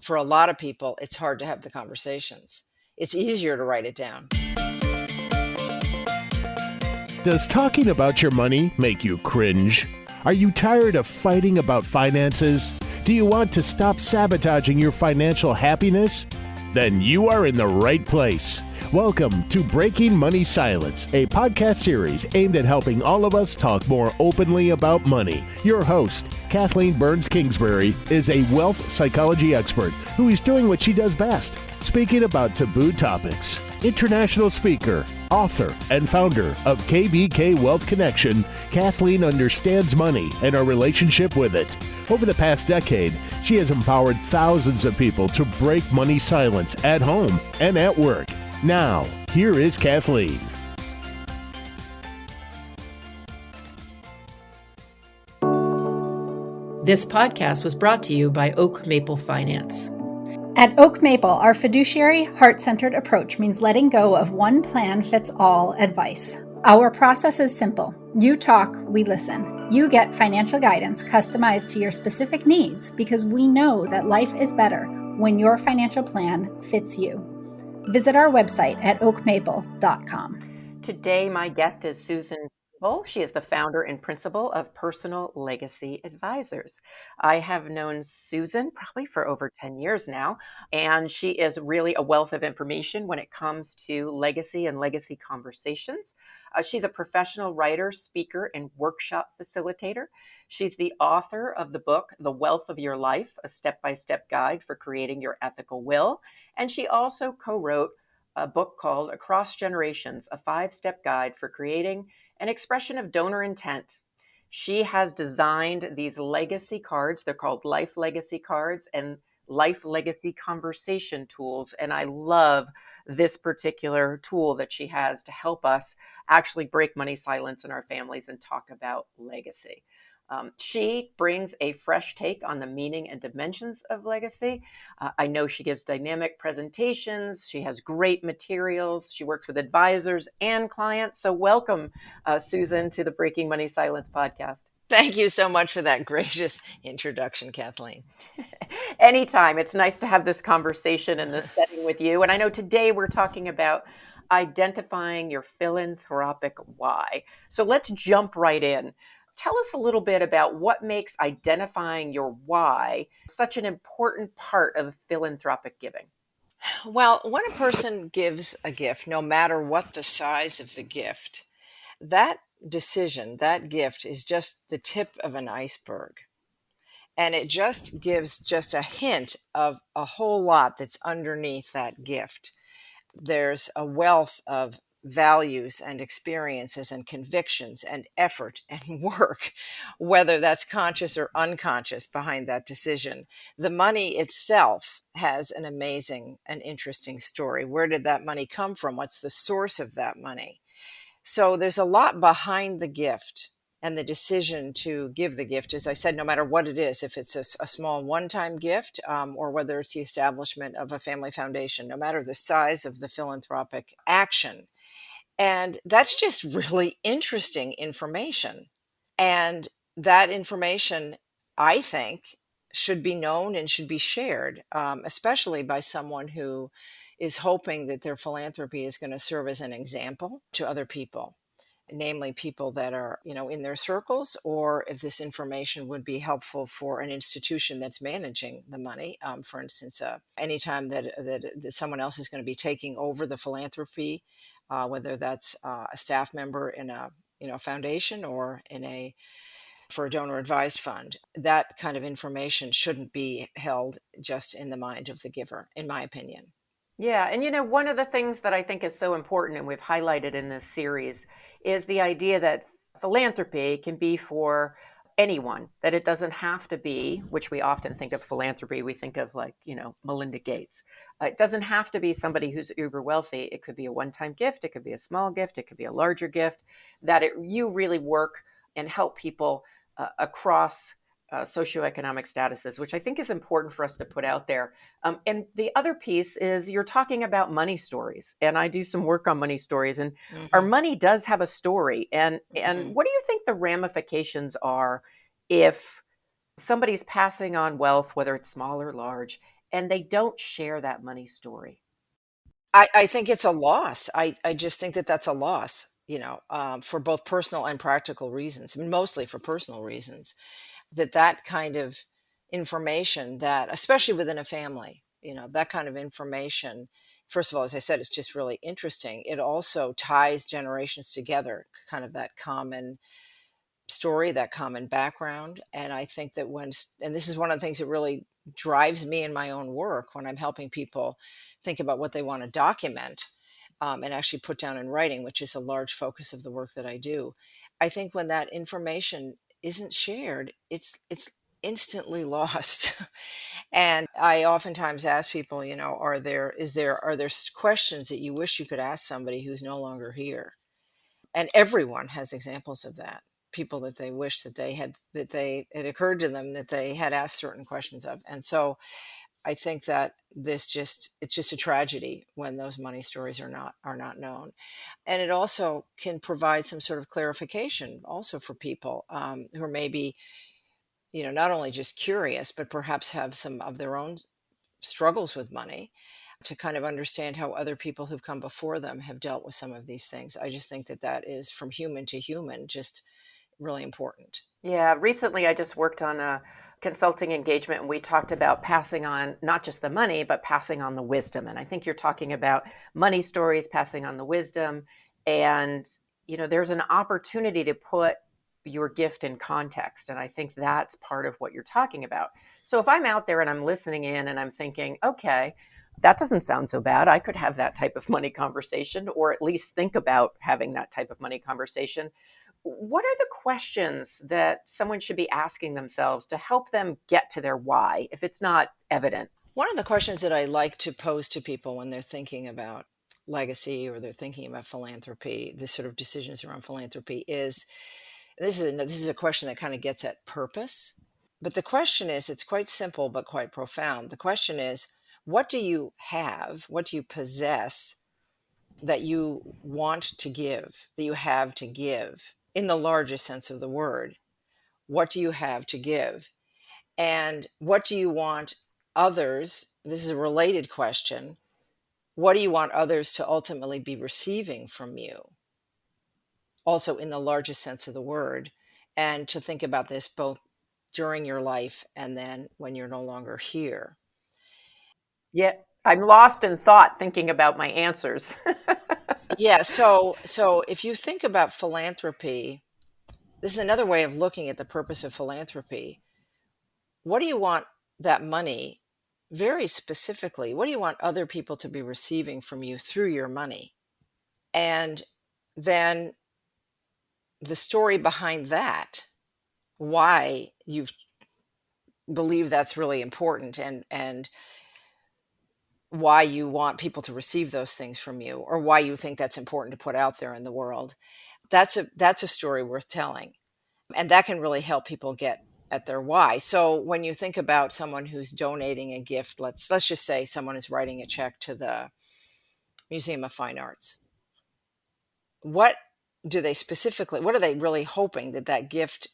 For a lot of people, it's hard to have the conversations. It's easier to write it down. Does talking about your money make you cringe? Are you tired of fighting about finances? Do you want to stop sabotaging your financial happiness? Then you are in the right place. Welcome to Breaking Money Silence, a podcast series aimed at helping all of us talk more openly about money. Your host, Kathleen Kingsbury, is a wealth psychology expert who is doing what she does best, speaking about taboo topics. International speaker, author, and founder of KBK Wealth Connection, Kathleen understands money and our relationship with it. Over the past decade, she has empowered thousands of people to break money silence at home and at work. Now, here is Kathleen. This podcast was brought to you by Oak Maple Finance. At Oak Maple, our fiduciary, heart-centered approach means letting go of one-plan-fits-all advice. Our process is simple. You talk, we listen. You get financial guidance customized to your specific needs because we know that life is better when your financial plan fits you. Visit our website at oakmaple.com. Today, my guest is Susan Turnball. She is the founder and principal of Personal Legacy Advisors. I have known Susan probably for over 10 years now, and she is really a wealth of information when it comes to legacy and legacy conversations. She's a professional writer, speaker, and workshop facilitator. She's the author of the book, The Wealth of Your Life, a step-by-step guide for creating your ethical will. And she also co-wrote a book called Across Generations, a 5-step guide for creating an expression of donor intent. She has designed these legacy cards. They're called life legacy cards and life legacy conversation tools. And I love this particular tool that she has to help us actually break money silence in our families and talk about legacy. She brings a fresh take on the meaning and dimensions of legacy. I know she gives dynamic presentations. She has great materials. She works with advisors and clients. So welcome, Susan, to the Breaking Money Silence podcast. Thank you so much for that gracious introduction, Kathleen. Anytime. It's nice to have this conversation in this setting with you. And I know today we're talking about identifying your philanthropic why. So let's jump right in. Tell us a little bit about what makes identifying your why such an important part of philanthropic giving. Well, when a person gives a gift, no matter what the size of the gift, that decision, that gift is just the tip of an iceberg. And it just gives just a hint of a whole lot that's underneath that gift. There's a wealth of values and experiences and convictions and effort and work, whether that's conscious or unconscious behind that decision. The money itself has an amazing and interesting story. Where did that money come from? What's the source of that money? So there's a lot behind the gift and the decision to give the gift. As I said, no matter what it is, if it's a small one-time gift or whether it's the establishment of a family foundation, no matter the size of the philanthropic action. And that's just really interesting information. And that information, I think, should be known and should be shared, especially by someone who is hoping that their philanthropy is going to serve as an example to other people, namely people that are, in their circles, or if this information would be helpful for an institution that's managing the money. For instance, anytime that someone else is going to be taking over the philanthropy, whether that's a staff member in a foundation or for a donor advised fund, that kind of information shouldn't be held just in the mind of the giver, in my opinion. Yeah. And one of the things that I think is so important, and we've highlighted in this series, is the idea that philanthropy can be for anyone, that it doesn't have to be, which we often think of philanthropy, we think of like, Melinda Gates. It doesn't have to be somebody who's uber wealthy. It could be a one-time gift. It could be a small gift. It could be a larger gift, that you really work and help people across socioeconomic statuses, which I think is important for us to put out there. And the other piece is you're talking about money stories, and I do some work on money stories, and our money does have a story. And what do you think the ramifications are if somebody's passing on wealth, whether it's small or large, and they don't share that money story. I think it's a loss. I just think that that's a loss, for both personal and practical reasons. I mean, mostly for personal reasons. That kind of information, that especially within a family, that kind of information, first of all, as I said, it's just really interesting. It also ties generations together, kind of that common story, that common background. And I think that and this is one of the things that really drives me in my own work when I'm helping people think about what they want to document, and actually put down in writing, which is a large focus of the work that I do. I think when that information isn't shared, it's instantly lost. And I oftentimes ask people, are there questions that you wish you could ask somebody who's no longer here? And everyone has examples of that. People that they wish that it occurred to them that they had asked certain questions of. And so I think that it's just a tragedy when those money stories are not known. And it also can provide some sort of clarification also for people, who are maybe, not only just curious, but perhaps have some of their own struggles with money, to kind of understand how other people who've come before them have dealt with some of these things. I just think that is, from human to human, just really important. Yeah, recently I just worked on a consulting engagement and we talked about passing on not just the money, but passing on the wisdom. And I think you're talking about money stories, passing on the wisdom. And, there's an opportunity to put your gift in context. And I think that's part of what you're talking about. So if I'm out there and I'm listening in and I'm thinking, okay, that doesn't sound so bad. I could have that type of money conversation, or at least think about having that type of money conversation. What are the questions that someone should be asking themselves to help them get to their why if it's not evident? One of the questions that I like to pose to people when they're thinking about legacy or they're thinking about philanthropy, the sort of decisions around philanthropy, is this is a question that kind of gets at purpose. But the question is, it's quite simple but quite profound. The question is, what do you have? What do you possess that you want to give, that you have to give, in the largest sense of the word? What do you have to give? And what do you want others? This is a related question. What do you want others to ultimately be receiving from you? Also, in the largest sense of the word. And to think about this both during your life and then when you're no longer here. Yeah, I'm lost in thought thinking about my answers. Yeah, so if you think about philanthropy, this is another way of looking at the purpose of philanthropy. What do you want that money, very specifically, what do you want other people to be receiving from you through your money? And then the story behind that, why you believe that's really important, and why you want people to receive those things from you, or why you think that's important to put out there in the world. That's a story worth telling. And that can really help people get at their why. So when you think about someone who's donating a gift, let's just say someone is writing a check to the Museum of Fine Arts. What are they really hoping that gift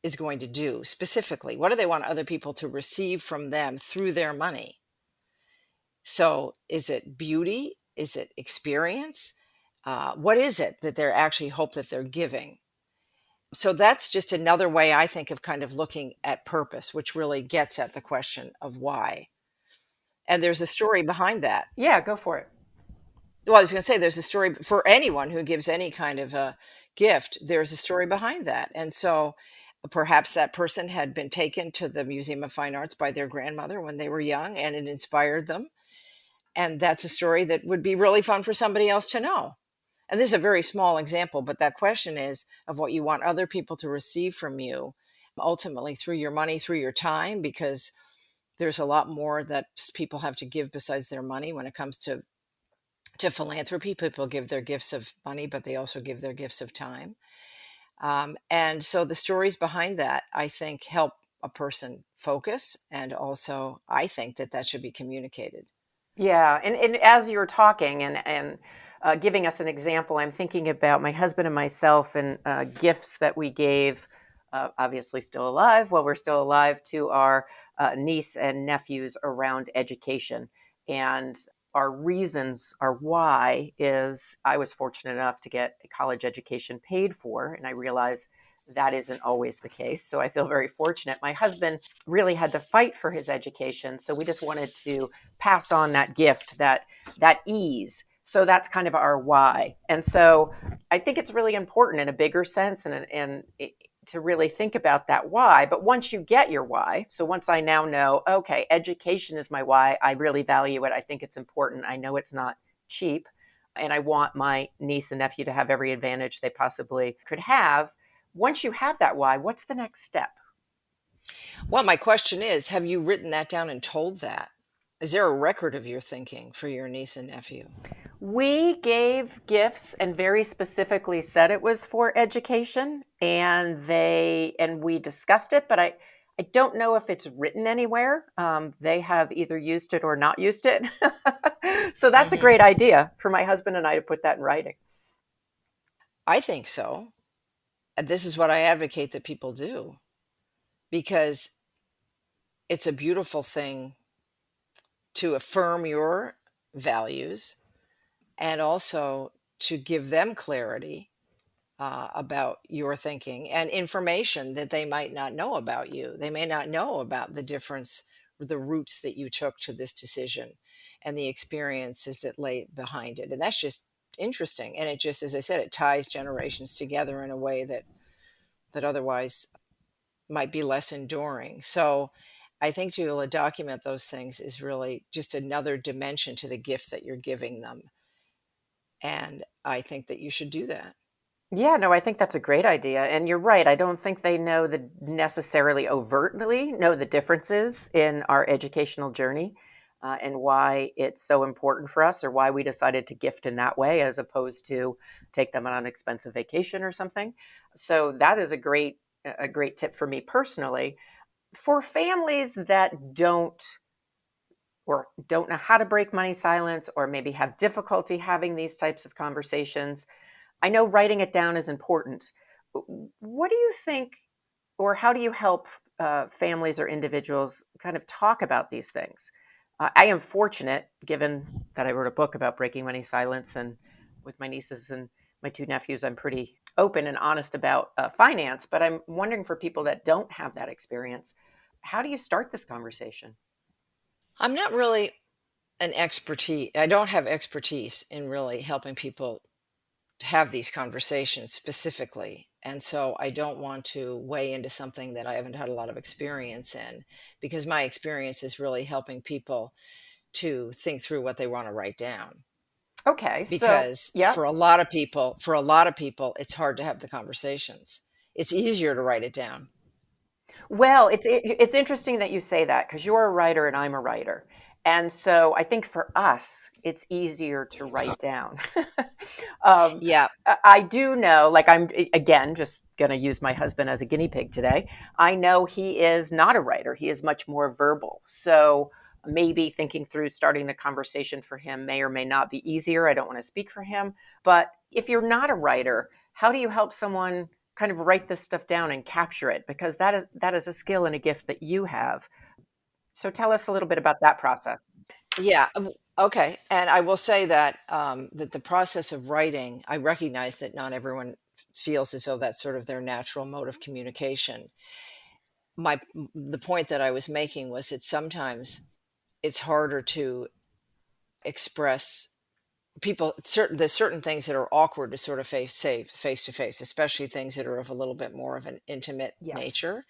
is going to do specifically? What do they want other people to receive from them through their money? So is it beauty? Is it experience? What is it that they're actually hope that they're giving? So that's just another way I think of kind of looking at purpose, which really gets at the question of why. And there's a story behind that. Yeah, go for it. Well, I was going to say there's a story for anyone who gives any kind of a gift. There's a story behind that. And so perhaps that person had been taken to the Museum of Fine Arts by their grandmother when they were young, and it inspired them. And that's a story that would be really fun for somebody else to know. And this is a very small example, but that question is of what you want other people to receive from you, ultimately through your money, through your time, because there's a lot more that people have to give besides their money when it comes to philanthropy. People give their gifts of money, but they also give their gifts of time. And so the stories behind that, I think, help a person focus. And also, I think that should be communicated. Yeah, and as you're talking and giving us an example, I'm thinking about my husband and myself and gifts that we gave obviously still alive, while we're still alive, to our niece and nephews around education. And our reasons, our why is I was fortunate enough to get a college education paid for, and I realize that isn't always the case. So I feel very fortunate. My husband really had to fight for his education, so we just wanted to pass on that gift, that ease. So that's kind of our why. And so I think it's really important in a bigger sense, and to really think about that why. But once you get your why, so once I now know, okay, education is my why, I really value it, I think it's important, I know it's not cheap, and I want my niece and nephew to have every advantage they possibly could have. Once you have that why, what's the next step? Well, my question is, have you written that down and told that? Is there a record of your thinking for your niece and nephew? We gave gifts and very specifically said it was for education, and we discussed it, but I don't know if it's written anywhere. They have either used it or not used it. So that's a Hmm. great idea for my husband and I to put that in writing. I think so. And this is what I advocate that people do, because it's a beautiful thing to affirm your values and also to give them clarity about your thinking and information that they might not know about you. They may not know about the difference, the roots that you took to this decision and the experiences that lay behind it. And that's just interesting. And it just, as I said, it ties generations together in a way that otherwise might be less enduring. So I think to be able to document those things is really just another dimension to the gift that you're giving them. And I think that you should do that. Yeah, no, I think that's a great idea. And you're right. I don't think they know the necessarily overtly know the differences in our educational journey, and why it's so important for us, or why we decided to gift in that way as opposed to take them on an expensive vacation or something. So that is a great tip for me personally. For families that don't know how to break money silence, or maybe have difficulty having these types of conversations, I know writing it down is important. What do you think, or how do you help families or individuals kind of talk about these things? I am fortunate, given that I wrote a book about breaking money silence, and with my nieces and my two nephews, I'm pretty open and honest about finance. But I'm wondering, for people that don't have that experience, how do you start this conversation? I'm not really an expertise. I don't have expertise in really helping people have these conversations specifically. And so I don't want to weigh into something that I haven't had a lot of experience in, because my experience is really helping people to think through what they want to write down. Okay, so Because yeah. for a lot of people, it's hard to have the conversations. It's easier to write it down. Well, it's interesting that you say that, because you're a writer and I'm a writer. And so I think for us, it's easier to write down. um, Yeah. I do know, like, I'm again just going to use my husband as a guinea pig today. I know he is not a writer, he is much more verbal. So maybe thinking through starting the conversation for him may or may not be easier. I don't want to speak for him. But if you're not a writer, how do you help someone kind of write this stuff down and capture it? Because that is a skill and a gift that you have. So tell us a little bit about that process. Yeah. Okay. And I will say that that the process of writing, I recognize that not everyone feels as though that's sort of their natural mode of communication. The point that I was making was that sometimes it's harder to express people there's certain things that are awkward to sort of say face to face, especially things that are of a little bit more of an intimate Yes. nature.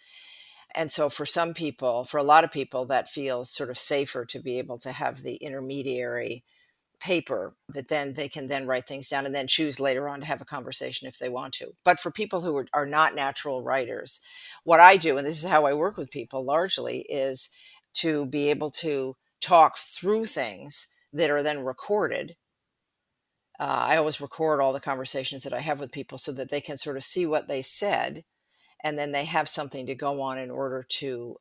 And so for some people, for a lot of people, that feels sort of safer to be able to have the intermediary paper that then they can then write things down and then choose later on to have a conversation if they want to. But for people who are not natural writers, what I do, and this is how I work with people largely, is to be able to talk through things that are then recorded. I always record all the conversations that I have with people so that they can sort of see what they said, and then they have something to go on in order to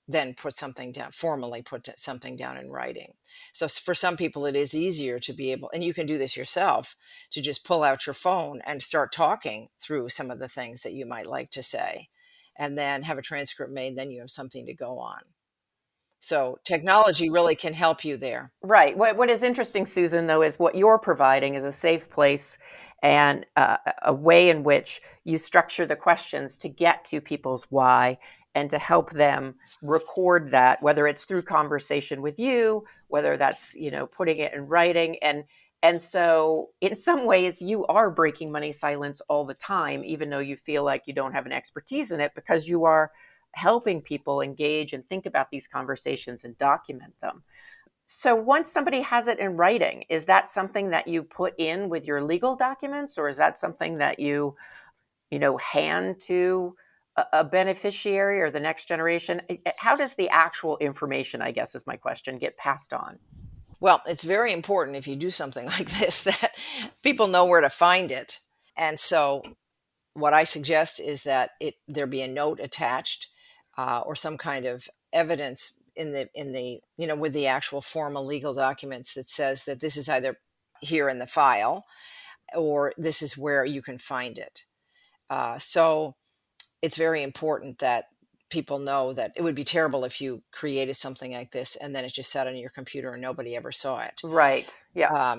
then put something down, formally put something down in writing. So for some people, it is easier to be able, and you can do this yourself, to just pull out your phone and start talking through some of the things that you might like to say, and then have a transcript made. Then you have something to go on. So technology really can help you there. Right. What is interesting, Susan, though, is what you're providing is a safe place and a way in which you structure the questions to get to people's why and to help them record that, whether it's through conversation with you, whether that's, putting it in writing. And so in some ways you are breaking money silence all the time, even though you feel like you don't have an expertise in it, because you are helping people engage and think about these conversations and document them. So once somebody has it in writing, is that something that you put in with your legal documents, or is that something that you hand to a beneficiary or the next generation? How does the actual information, I guess is my question, get passed on? Well, it's very important if you do something like this that people know where to find it. And so what I suggest is that there be a note attached, or some kind of evidence in the with the actual formal legal documents that says that this is either here in the file or this is where you can find it. So it's very important that people know that it would be terrible if you created something like this and then it just sat on your computer and nobody ever saw it. Right. Yeah.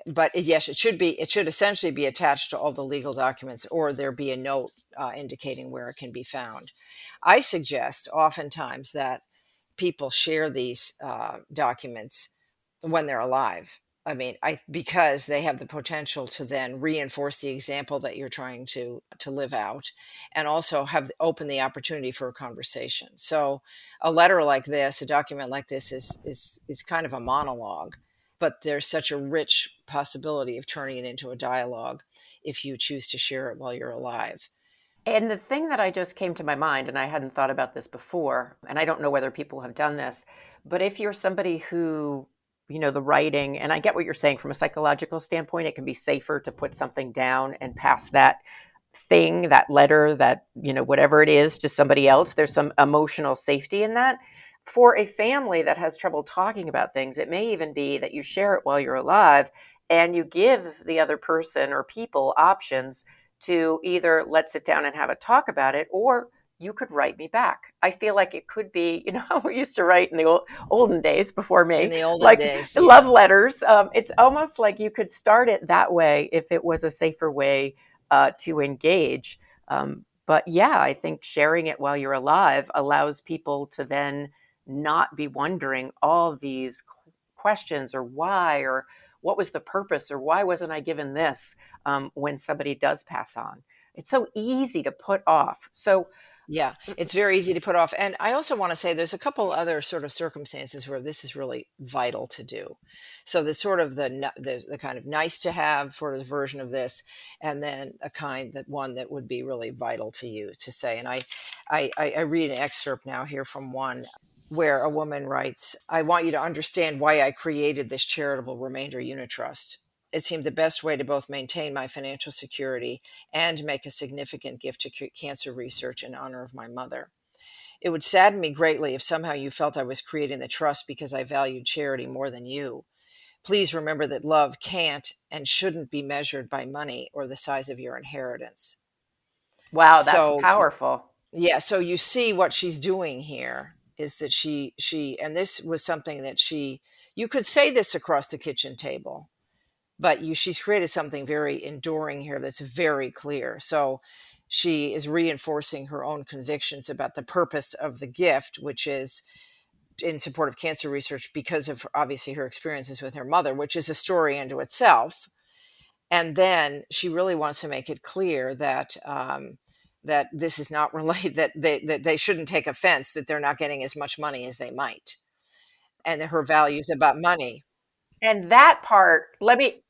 But yes, it should essentially be attached to all the legal documents, or there be a note indicating where it can be found. I suggest oftentimes that people share these documents when they're alive. I mean, because they have the potential to then reinforce the example that you're trying to live out, and also open the opportunity for a conversation. So, a letter like this, a document like this, is kind of a monologue, but there's such a rich possibility of turning it into a dialogue if you choose to share it while you're alive. And the thing that I just came to my mind, and I hadn't thought about this before, and I don't know whether people have done this, but if you're somebody who, the writing, and I get what you're saying from a psychological standpoint, it can be safer to put something down and pass that thing, that letter, that, whatever it is, to somebody else. There's some emotional safety in that. For a family that has trouble talking about things, it may even be that you share it while you're alive and you give the other person or people options to either let's sit down and have a talk about it, or you could write me back. I feel like it could be, how we used to write in the olden days before me, In the olden like days, love yeah. letters. It's almost like you could start it that way if it was a safer way to engage. But yeah, I think sharing it while you're alive allows people to then not be wondering all these questions, or why, or what was the purpose, or why wasn't I given this, when somebody does pass on. It's so easy to put off. So Yeah, it's very easy to put off. And I also want to say there's a couple other sort of circumstances where this is really vital to do. So there's sort of the kind of nice to have sort of version of this, and then one that would be really vital to you to say. And I read an excerpt now here from one where a woman writes, "I want you to understand why I created this charitable remainder unit trust. It seemed the best way to both maintain my financial security and make a significant gift to cancer research in honor of my mother. It would sadden me greatly if somehow you felt I was creating the trust because I valued charity more than you. Please remember that love can't and shouldn't be measured by money or the size of your inheritance." wow, that's So, powerful. yeah, so you see what she's doing here is that and this was something that you could say this across the kitchen table, but she's created something very enduring here that's very clear. So she is reinforcing her own convictions about the purpose of the gift, which is in support of cancer research because of obviously her experiences with her mother, which is a story unto itself. And then she really wants to make it clear that that this is not related, that they shouldn't take offense that they're not getting as much money as they might, and that her values about money. And that part, let me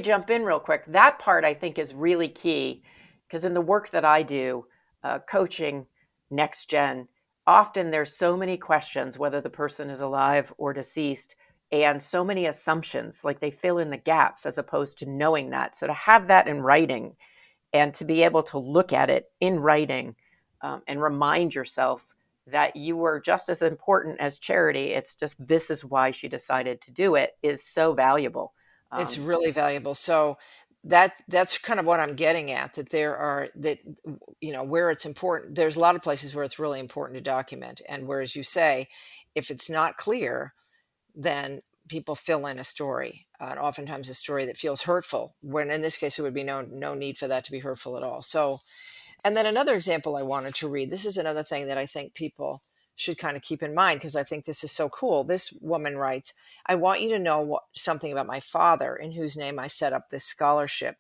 jump in real quick. That part I think is really key, because in the work that I do, coaching next gen, often there's so many questions, whether the person is alive or deceased, and so many assumptions, like they fill in the gaps as opposed to knowing that. So to have that in writing and to be able to look at it in writing, and remind yourself that you were just as important as charity. It's just, this is why she decided to do it, is so valuable. It's really valuable. So that's kind of what I'm getting at, that there are that, where it's important, there's a lot of places where it's really important to document. And whereas you say, if it's not clear, then people fill in a story, and oftentimes a story that feels hurtful, when in this case, it would be no need for that to be hurtful at all. So, and then another example I wanted to read, this is another thing that I think people should kind of keep in mind, because I think this is so cool. This woman writes, I want you to know something about my father, in whose name I set up this scholarship.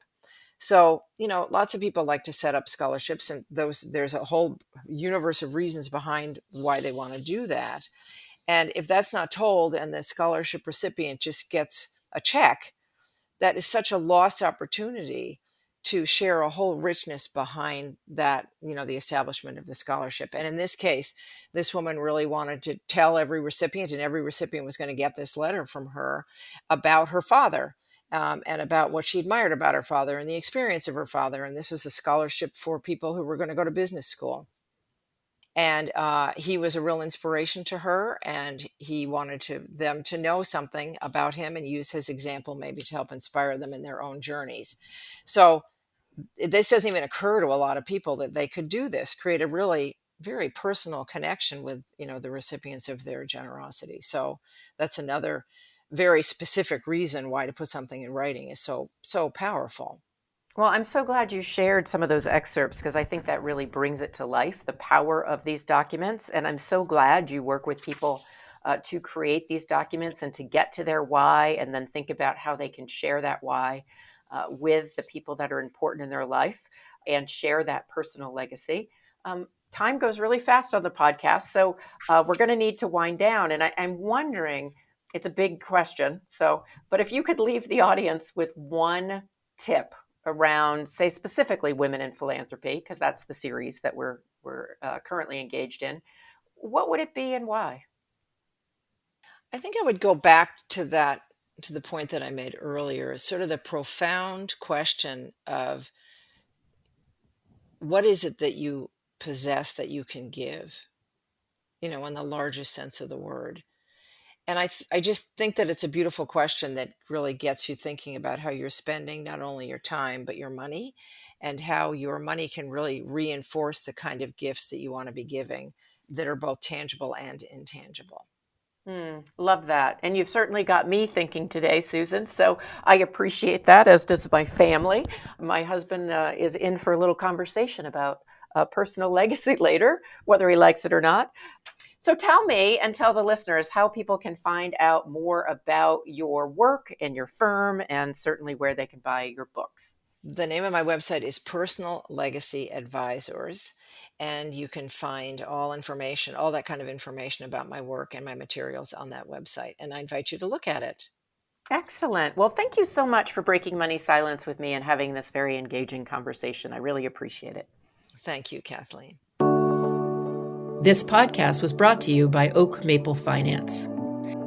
So, lots of people like to set up scholarships, and there's a whole universe of reasons behind why they want to do that. And if that's not told, and the scholarship recipient just gets a check, that is such a lost opportunity to share a whole richness behind that, the establishment of the scholarship. And in this case, this woman really wanted to tell every recipient, and every recipient was going to get this letter from her about her father, and about what she admired about her father and the experience of her father. And this was a scholarship for people who were going to go to business school. And he was a real inspiration to her, and he wanted them to know something about him and use his example maybe to help inspire them in their own journeys. So this doesn't even occur to a lot of people, that they could do this, create a really very personal connection with, the recipients of their generosity. So that's another very specific reason why to put something in writing is so powerful. Well, I'm so glad you shared some of those excerpts, because I think that really brings it to life, the power of these documents. And I'm so glad you work with people to create these documents and to get to their why, and then think about how they can share that why with the people that are important in their life, and share that personal legacy. Time goes really fast on the podcast, so we're going to need to wind down. And I'm wondering, it's a big question, but if you could leave the audience with one tip around, say, specifically women in philanthropy, because that's the series that we're currently engaged in, what would it be and why? I think I would go back to the point that I made earlier, sort of the profound question of, what is it that you possess that you can give, in the largest sense of the word. And I just think that it's a beautiful question that really gets you thinking about how you're spending not only your time, but your money, and how your money can really reinforce the kind of gifts that you want to be giving, that are both tangible and intangible. Love that. And you've certainly got me thinking today, Susan. So I appreciate that, as does my family. My husband is in for a little conversation about personal legacy later, whether he likes it or not. So tell me, and tell the listeners, how people can find out more about your work and your firm, and certainly where they can buy your books. The name of my website is Personal Legacy Advisors, and you can find all that kind of information about my work and my materials on that website. And I invite you to look at it. Excellent. Well, thank you so much for breaking money silence with me and having this very engaging conversation. I really appreciate it. Thank you, Kathleen. This podcast was brought to you by Oak Maple Finance.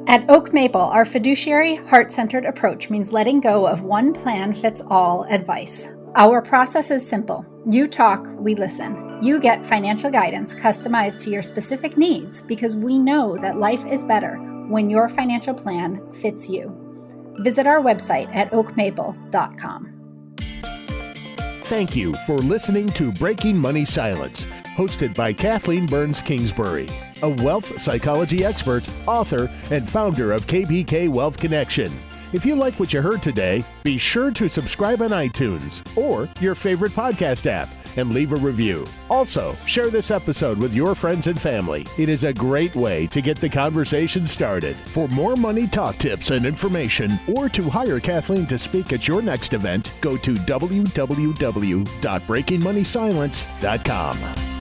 At Oak Maple, our fiduciary, heart-centered approach means letting go of one-plan-fits-all advice. Our process is simple. You talk, we listen. You get financial guidance customized to your specific needs, because we know that life is better when your financial plan fits you. Visit our website at oakmaple.com. Thank you for listening to Breaking Money Silence, hosted by Kathleen Burns Kingsbury, a wealth psychology expert, author, and founder of KBK Wealth Connection. If you like what you heard today, be sure to subscribe on iTunes or your favorite podcast app and leave a review. Also, share this episode with your friends and family. It is a great way to get the conversation started. For more money talk tips and information, or to hire Kathleen to speak at your next event, go to www.breakingmoneysilence.com.